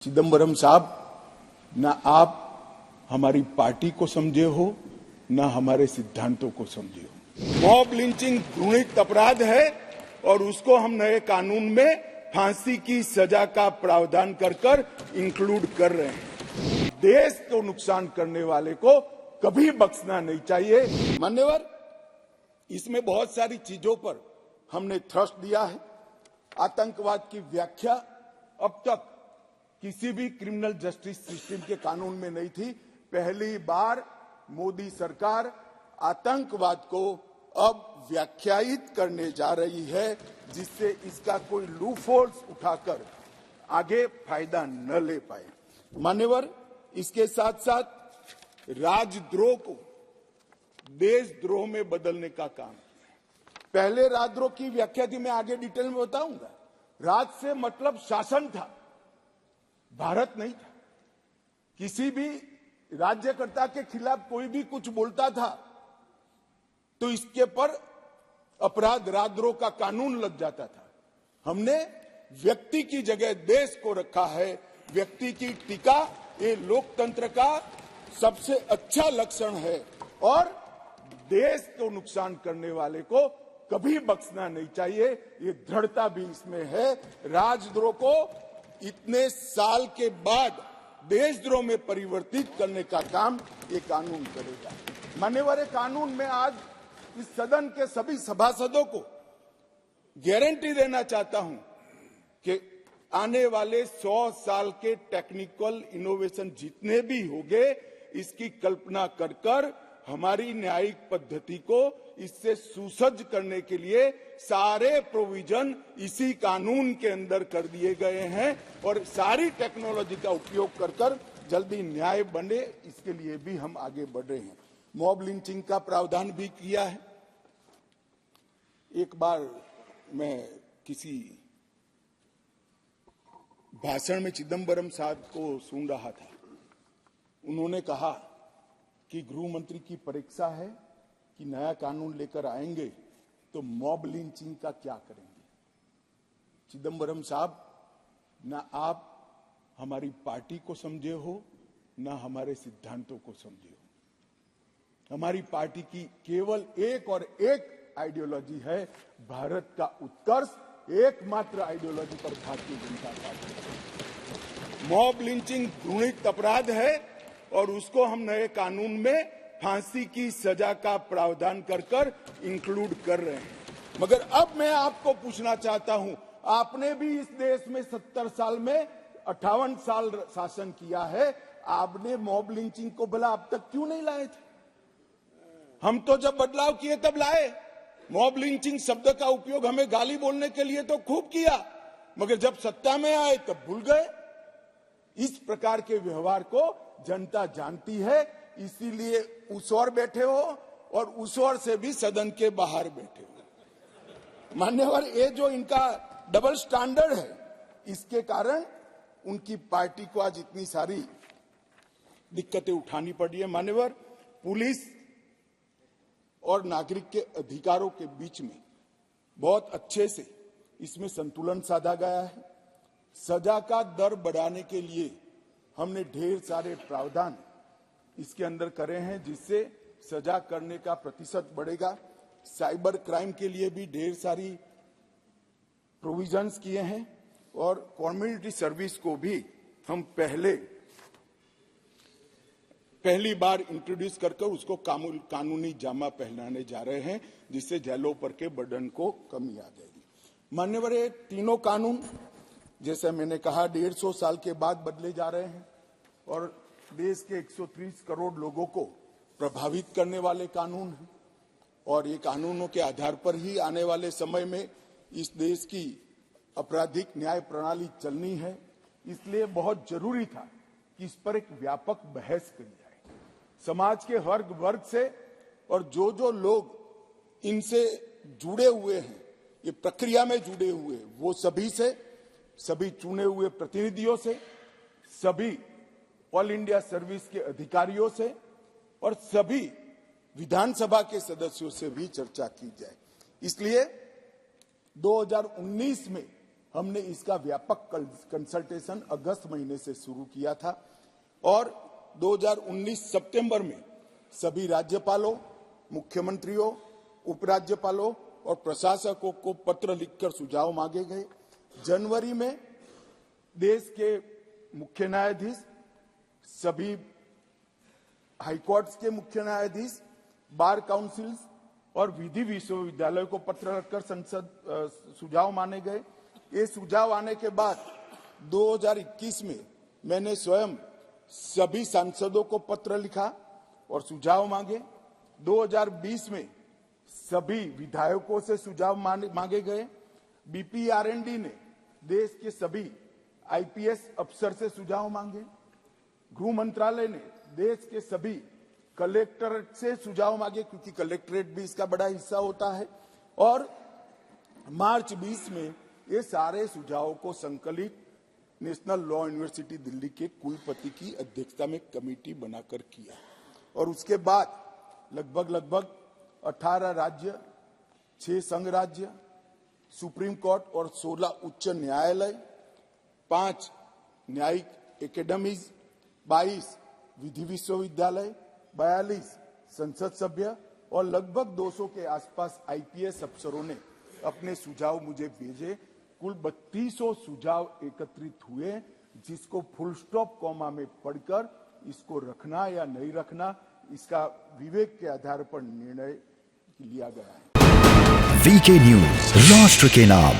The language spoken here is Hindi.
चिदंबरम साहब, ना आप हमारी पार्टी को समझे हो, ना हमारे सिद्धांतों को समझे हो। मॉब लिंचिंग घृणित अपराध है और उसको हम नए कानून में फांसी की सजा का प्रावधान कर इंक्लूड कर रहे हैं। देश को नुकसान करने वाले को कभी बख्शना नहीं चाहिए। मान्यवर, इसमें बहुत सारी चीजों पर हमने थ्रस्ट दिया है। आतंकवाद की व्याख्या अब तक किसी भी क्रिमिनल जस्टिस सिस्टम के कानून में नहीं थी। पहली बार मोदी सरकार आतंकवाद को अब व्याख्यायित करने जा रही है, जिससे इसका कोई लूपहोल्स उठाकर आगे फायदा न ले पाए। मान्यवर, इसके साथ साथ राजद्रोह को देशद्रोह में बदलने का काम किया। पहले राजद्रोह की व्याख्या थी, मैं आगे डिटेल में बताऊंगा। राज से मतलब शासन था, भारत नहीं था। किसी भी राज्यकर्ता के खिलाफ कोई भी कुछ बोलता था तो इसके पर अपराध राजद्रोह का कानून लग जाता था। हमने व्यक्ति की जगह देश को रखा है। व्यक्ति की टीका ये लोकतंत्र का सबसे अच्छा लक्षण है और देश को नुकसान करने वाले को कभी बख्शना नहीं चाहिए। ये दृढ़ता भी इसमें है। राजद्रोह को इतने साल के बाद देशद्रोह में परिवर्तित करने का काम ये कानून करेगा। मान्यवर, कानून में आज इस सदन के सभी सभासदों को गारंटी देना चाहता हूं कि आने वाले 100 साल के टेक्निकल इनोवेशन जितने भी होंगे, इसकी कल्पना कर हमारी न्यायिक पद्धति को इससे सुसज्ज करने के लिए सारे प्रोविजन इसी कानून के अंदर कर दिए गए हैं और सारी टेक्नोलॉजी का उपयोग कर जल्दी न्याय बने, इसके लिए भी हम आगे बढ़ रहे हैं। मॉब लिंचिंग का प्रावधान भी किया है। एक बार मैं किसी भाषण में चिदंबरम साहब को सुन रहा था। उन्होंने कहा कि गृह मंत्री की परीक्षा है कि नया कानून लेकर आएंगे तो मॉब लिंचिंग का क्या करेंगे। चिदंबरम साहब, ना आप हमारी पार्टी को समझे हो, ना हमारे सिद्धांतों को समझे हो। हमारी पार्टी की केवल एक और एक आइडियोलॉजी है, भारत का उत्कर्ष। एकमात्र आइडियोलॉजी पर Bharatiya Janata party. Mob lynching घृणित अपराध है और उसको हम नए कानून में फांसी की सजा का प्रावधान कर इंक्लूड कर रहे हैं। मगर अब मैं आपको पूछना चाहता हूं, आपने भी इस देश में 70 साल में 58 साल शासन किया है, आपने मॉब लिंचिंग को भला अब तक क्यों नहीं लाए थे? हम तो जब बदलाव किए तब लाए। मॉब लिंचिंग शब्द का उपयोग हमें गाली बोलने के लिए तो खूब किया, मगर जब सत्ता में आए तब भूल गए। इस प्रकार के व्यवहार को जनता जानती है, इसीलिए उस ओर बैठे हो और उस ओर से भी सदन के बाहर बैठे हो। मान्यवर, ये जो इनका डबल स्टैंडर्ड है, इसके कारण उनकी पार्टी को आज इतनी सारी दिक्कतें उठानी पड़ी है। मान्यवर, पुलिस और नागरिक के अधिकारों के बीच में बहुत अच्छे से इसमें संतुलन साधा गया है। सजा का दर बढ़ाने के लिए हमने ढेर सारे प्रावधान इसके अंदर करे हैं, जिससे सजा करने का प्रतिशत बढ़ेगा। साइबर क्राइम के लिए भी ढेर सारी प्रोविजंस किए हैं और कम्युनिटी सर्विस को भी हम पहली बार इंट्रोड्यूस करके उसको कानूनी जामा पहनाने जा रहे हैं, जिससे जेलों पर के बर्डन को कमी आ जाएगी। मान्यवर, ये तीनों कानून जैसे मैंने कहा 150 साल के बाद बदले जा रहे हैं और देश के 130 करोड़ लोगों को प्रभावित करने वाले कानून हैं और ये कानूनों के आधार पर ही आने वाले समय में इस देश की आपराधिक न्याय प्रणाली चलनी है। इसलिए बहुत जरूरी था कि इस पर एक व्यापक बहस करी जाए। समाज के हर वर्ग से और जो लोग इनसे जुड़े हुए हैं, ये प्रक्रिया में जुड़े हुए हैं, वो सभी चुने हुए प्रतिनिधियों से, सभी ऑल इंडिया सर्विस के अधिकारियों से और सभी विधानसभा के सदस्यों से भी चर्चा की जाए। इसलिए 2019 में हमने इसका व्यापक कंसल्टेशन अगस्त महीने से शुरू किया था और 2019 सितंबर में सभी राज्यपालों, मुख्यमंत्रियों, उपराज्यपालों और प्रशासकों को पत्र लिखकर सुझाव मांगे गए। जनवरी में देश के मुख्य न्यायाधीश, सभी हाईकोर्ट्स के मुख्य न्यायाधीश, बार काउंसिल्स और विधि विश्वविद्यालय को पत्र रखकर संसद सुझाव माने गए। ये सुझाव आने के बाद 2021 में मैंने स्वयं सभी सांसदों को पत्र लिखा और सुझाव मांगे। 2020 में सभी विधायकों से सुझाव मांगे गए। बीपीआरएनडी ने देश के सभी आईपीएस अफसर से सुझाव मांगे। गृह मंत्रालय ने देश के सभी कलेक्टरेट से सुझाव मांगे, क्योंकि कलेक्टरेट भी इसका बड़ा हिस्सा होता है। और मार्च 20 में ये सारे सुझावों को संकलित नेशनल लॉ यूनिवर्सिटी दिल्ली के कुलपति की अध्यक्षता में कमेटी बनाकर किया। और उसके बाद लगभग 18 राज्य, 6 संघ राज्य, सुप्रीम कोर्ट और 16 उच्च न्यायालय, 5 न्यायिक एकेडमीज, 22 विधि विश्वविद्यालय, 42 संसद सभ्य और लगभग 200 के आसपास आईपीएस अफसरों ने अपने सुझाव मुझे भेजे। कुल 3200 सुझाव एकत्रित हुए, जिसको फुल स्टॉप कॉमा में पढ़कर इसको रखना या नहीं रखना, इसका विवेक के आधार पर निर्णय लिया गया है। वीके न्यूज, राष्ट्र के नाम।